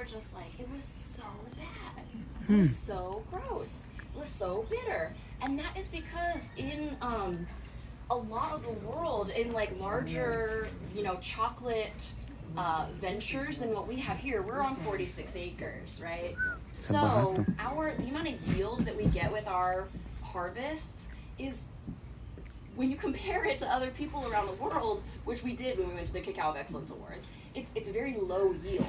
were just like, it was so bad. It was so gross. It was so bitter. And that is because in a lot of the world, in like larger, chocolate ventures than what we have here, we're on 46 acres, right? So the amount of yield that we get with our harvests is, when you compare it to other people around the world, which we did when we went to the Cacao of Excellence Awards, it's very low yield,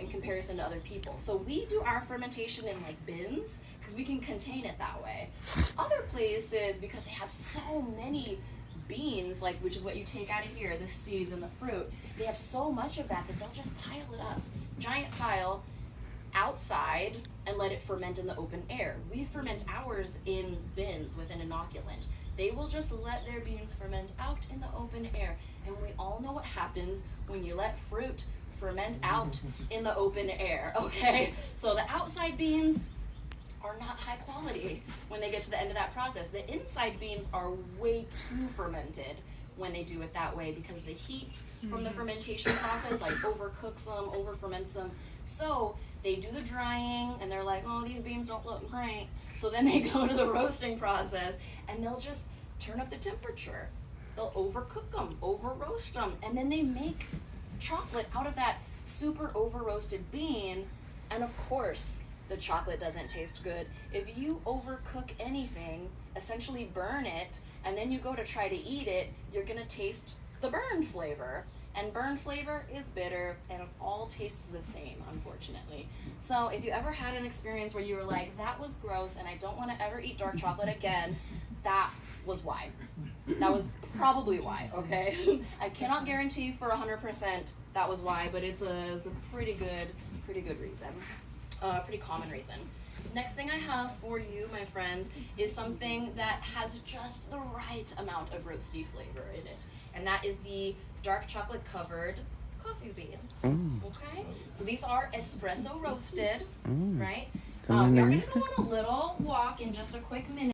in comparison to other people. So we do our fermentation in like bins because we can contain it that way. Other places, because they have so many beans, like, which is what you take out of here, the seeds and the fruit, they have so much of that they'll just pile it up, giant pile, outside, and let it ferment in the open air. We ferment ours in bins with an inoculant. They will just let their beans ferment out in the open air. And we all know what happens when you let fruit ferment out in the open air, okay? So the outside beans are not high quality when they get to the end of that process. The inside beans are way too fermented when they do it that way, because the heat from the fermentation process like overcooks them, over ferments them. So they do the drying and they're like, oh, these beans don't look great. So then they go to the roasting process and they'll just turn up the temperature. They'll overcook them, over roast them, and then they make chocolate out of that super over roasted bean. And of course, the chocolate doesn't taste good. If you overcook anything, essentially burn it, and then you go to try to eat it, you're gonna taste the burned flavor. And burned flavor is bitter, and it all tastes the same, unfortunately. So if you ever had an experience where you were like, that was gross and I don't wanna ever eat dark chocolate again, that was why. That was probably why, okay? I cannot guarantee for 100% that was why, but it's a pretty good reason. Pretty common reason. Next thing I have for you, my friends, is something that has just the right amount of roasty flavor in it. And that is the dark chocolate covered coffee beans. Okay? So these are espresso roasted, right? We are going to go on a little walk in just a quick minute.